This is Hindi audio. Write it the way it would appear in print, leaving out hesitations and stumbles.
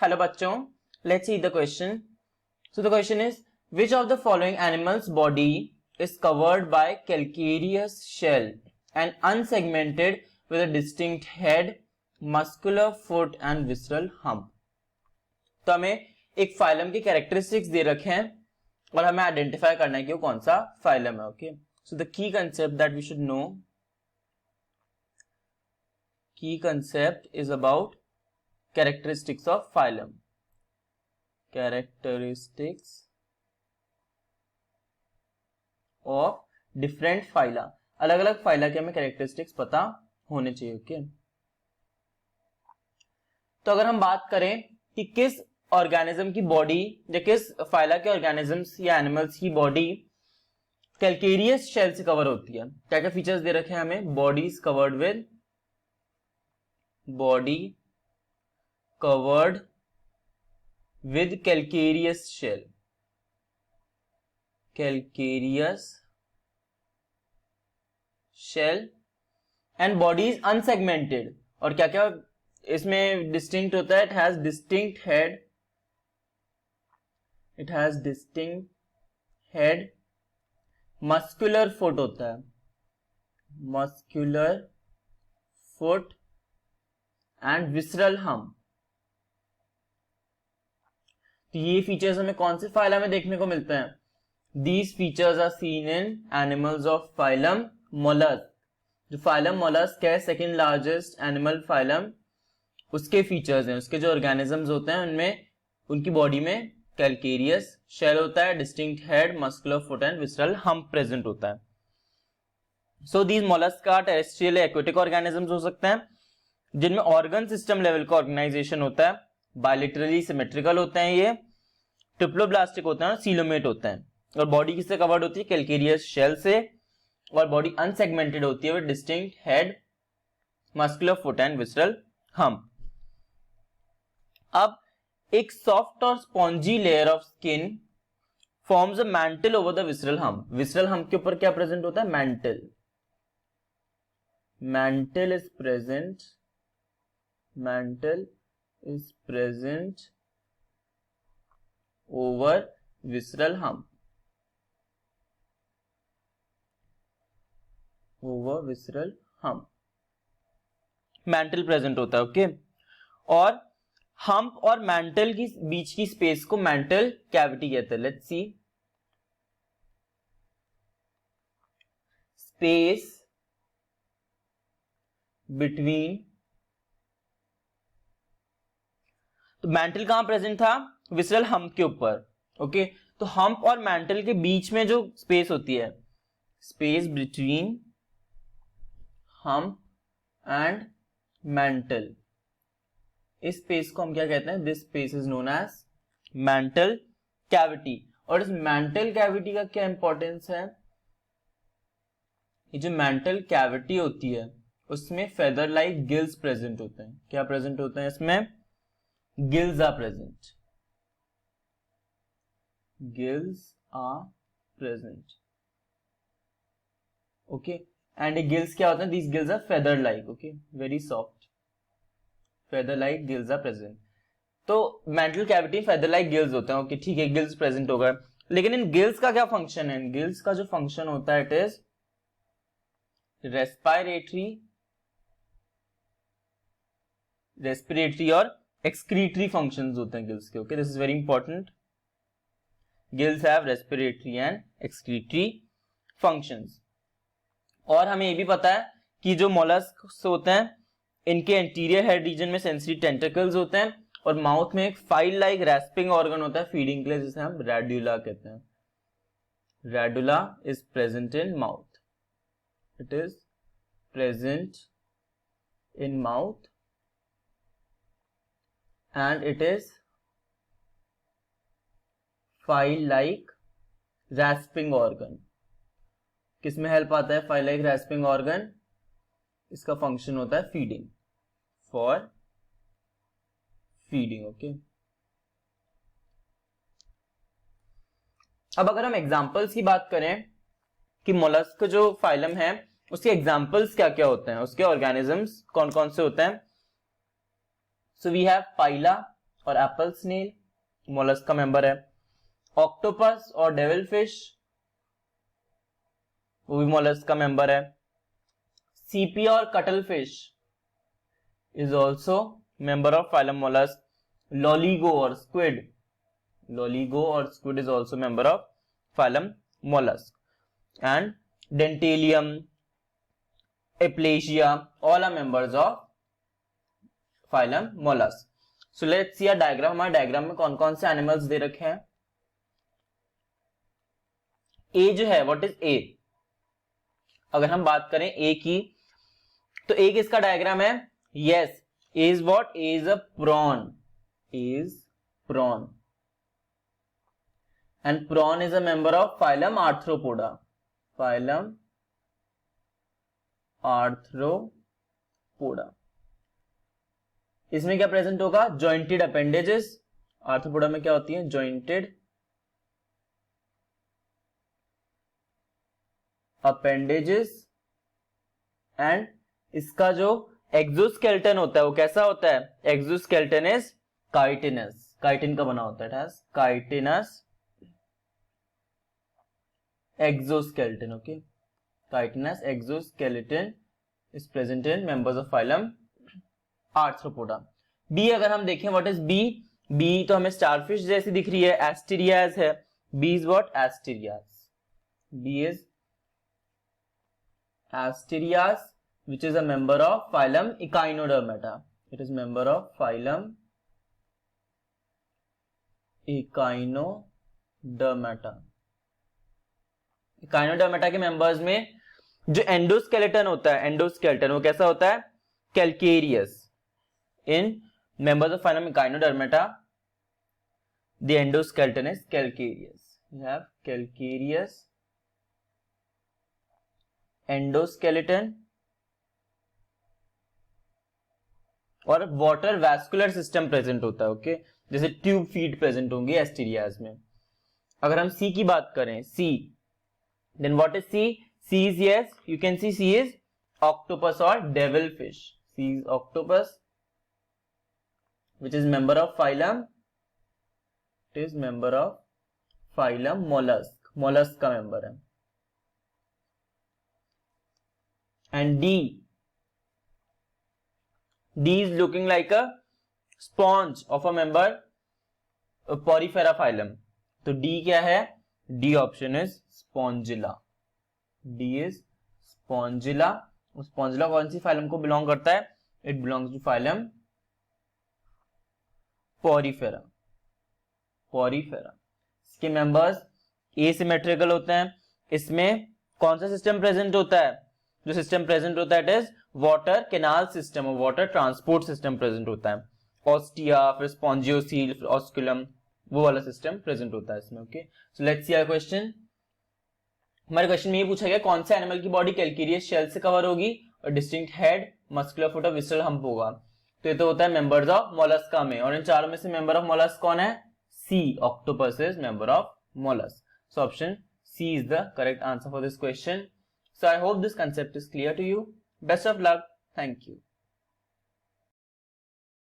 Hello बच्चों, let's see the question. So the question is, which of the following animal's body is covered by calcareous shell and unsegmented with a distinct head, muscular foot and visceral hump? तो हमें एक फाइलम की कैरेक्टरिस्टिक्स दे रखे हैं और हमें आइडेंटिफाई करना है कि वो कौन सा फाइलम है. Okay, so the key concept that we should know, key concept is about characteristics of phylum. Characteristics of different phyla. अलग अलग फाइला के हमें कैरेक्टरिस्टिक्स पता होने चाहिए. ओके, तो अगर हम बात करें कि किस ऑर्गेनिज्म की बॉडी या किस फाइला के ऑर्गेनिजम्स या एनिमल्स की बॉडी कैल्केरियस शेल से कवर होती है, क्या क्या फीचर्स दे रखे हैं हमें. Body is covered with, body covered with calcareous shell, calcareous shell and body is unsegmented. और क्या क्या इसमें डिस्टिंक्ट होता है. it has distinct head, it has distinct head, muscular foot होता है, muscular foot and visceral hump. तो ये फीचर्स हमें कौन से फाइला में देखने को मिलते हैं. These features are seen in animals of phylum mollusc. जो फाइलम मोलस्क है, सेकंड लार्जेस्ट एनिमल फाइलम, उसके फीचर्स हैं, उसके जो ऑर्गेनिजम्स होते हैं उनमें उनकी बॉडी में कैल्केरियस शेल होता है, distinct head, muscular foot and visceral hump present होता है. सो दीज मोलस्क का टेरेस्ट्रियल एक्वेटिक ऑर्गेनिजम्स हो सकते हैं जिनमें ऑर्गन सिस्टम लेवल का ऑर्गेनाइजेशन होता है, बायलेटरली सिमेट्रिकल होते हैं, ये ट्रिप्लोब्लास्टिक होते हैं और सीलोमेट होते हैं. और बॉडी किससे कवर्ड होती है, कैल्केरियस शेल से, और बॉडी अनसेगमेंटेड होती है with distinct head, muscular foot and visceral hump. अब एक सॉफ्ट और spongy layer of skin forms a mantle over the visceral hump. Visceral hump के ऊपर क्या प्रेजेंट होता है, mantle. Mantle is present, mantle is present over visceral hump, over visceral hump. Mantle present होता है. ओके, और हम्प और मैंटल की बीच की स्पेस को मैंटल कैविटी कहते हैं. लेट्स सी, स्पेस बिटवीन, तो मैंटल कहां प्रेजेंट था, विसरल हम्प के ऊपर. ओके, तो हम्प और मैंटल के बीच में जो स्पेस होती है, space between hump and mantle, इस स्पेस को हम क्या कहते हैं, this space is known as mantle cavity. और इस मैंटल कैविटी का क्या इंपॉर्टेंस है, ये जो मैंटल कैविटी होती है उसमें फेदर लाइक गिल्स प्रेजेंट होते हैं. क्या प्रेजेंट होते हैं इसमें, gills are present, gills are present. Okay, and ये गिल्स क्या होते हैं, these gills are feather like. Okay, very soft, feather like gills are present. तो mantle cavity feather like gills होते हैं. ओके, ठीक है, गिल्स प्रेजेंट हो गए. लेकिन इन गिल्स का क्या फंक्शन है, इन गिल्स का जो फंक्शन होता है, इट इज रेस्पिरेटरी और एक्सक्रीटरी फंक्शंस होते हैं गिल्स के. Okay, this is very important. Gills have respiratory and excretory functions. और हमें ये भी पता है कि जो मोलस्क्स होते हैं इनके एंटीरियर हेड रीजन में सेंसिटिव टेंटिकल्स होते हैं और माउथ में एक फाइल लाइक रैस्पिंग ऑर्गन होता है फीडिंग के लिए, जिसे हम रेडुला कहते हैं. Radula is present in mouth, it is present in mouth and it is file like rasping organ. किसमें हेल्प आता है फाइल लाइक रैस्पिंग ऑर्गन, इसका फंक्शन होता है फीडिंग, फॉर फीडिंग. ओके, अब अगर हम एग्जांपल्स की बात करें कि मोलस्क जो फाइलम है उसके एग्जांपल्स क्या क्या होते हैं, उसके ऑर्गेनिजम्स कौन कौन से होते हैं. सो वी हैव पाइला और एप्पल स्नेल मोलस्क का मेंबर है। ऑक्टोपस और डेविल फिश वो भी मोलस्क का मेंबर है। सीपिया और cuttle fish is also member of phylum mollusc. Loligo और squid is also member of phylum mollusc. And Dentalium, Aplysia, all are members of phylum mollusk. So let's see a diagram. हमारे डायग्राम में कौन कौन से एनिमल्स दे रखे हैं। ए जो है, व्हाट इज ए? अगर हम बात करें ए की, तो ए किसका डायग्राम है? Yes, A is what? A is a prawn, and prawn is a member of phylum arthropoda, इसमें क्या प्रेजेंट होगा? Jointed appendages. आर्थ्रोपोडा में क्या होती है? Jointed appendages. एंड इसका जो एक्सोस्केलेटन होता है वो कैसा होता है? एक्सोस्केलेटन इज काइटिनस, काइटिन का बना होता है, chitinous exoskeleton. Okay, chitinous exoskeleton is present in members of phylum Arthropoda. B अगर हम देखें, व्हाट इज बी? बी तो हमें स्टारफिश जैसी दिख रही है, एस्टेरियाज है। B is what? Asterias. B is Asterias which is a member of phylum Echinodermata. It is member of phylum Echinodermata. Echinodermata के मेंबर्स में जो एंडोस्केलेटन होता है, एंडोस्केलेटन वो कैसा होता है? Calcareous. In members of phylum Echinodermata the endoskeleton is calcareous. You have calcareous endoskeleton और वाटर वैस्कुलर सिस्टम प्रेजेंट होता है। ओके, जैसे ट्यूब फीड प्रेजेंट होंगी एस्टेरियाज में। अगर हम सी की बात करें, C, then what is C? C is, yes, you can see C is octopus or devilfish. C is octopus, which is member of phylum. It is member of phylum mollusk. Mollusk का member है. And D. D is looking like a sponge of a member of Porifera phylum. तो D क्या है? D option is Spongilla. D is Spongilla. Spongilla कौन सी फाइलम को बिलोंग करता है? It belongs to phylum Porifera. इसके मेंबर्स एसिमेट्रिकल होते हैं। इसमें कौन सा सिस्टम प्रेजेंट होता है? जो सिस्टम प्रेजेंट होता है it is water canal system और वाटर ट्रांसपोर्ट सिस्टम प्रेजेंट होता है। ऑस्टिया, फिर स्पॉन्जियोसील, फिर ऑस्कुलम, वो वाला सिस्टम प्रेजेंट होता है इसमें। Okay, so let's see our question. हमारे क्वेश्चन में ये पूछा गया कौन से एनिमल की बॉडी कैल्केरियस शेल से कवर होगी और डिस्टिंक्ट हेड, मस्कुलर फुट और विसरल हम्प होगा। तो ये तो होता है मेंबर्स ऑफ मोलस्का में, और इन चारों में से मेंबर ऑफ मोलस्क कौन है? C, octopus is member of mollusc. So option C is the correct answer for this question. So I hope this concept is clear to you. Best of luck. Thank you.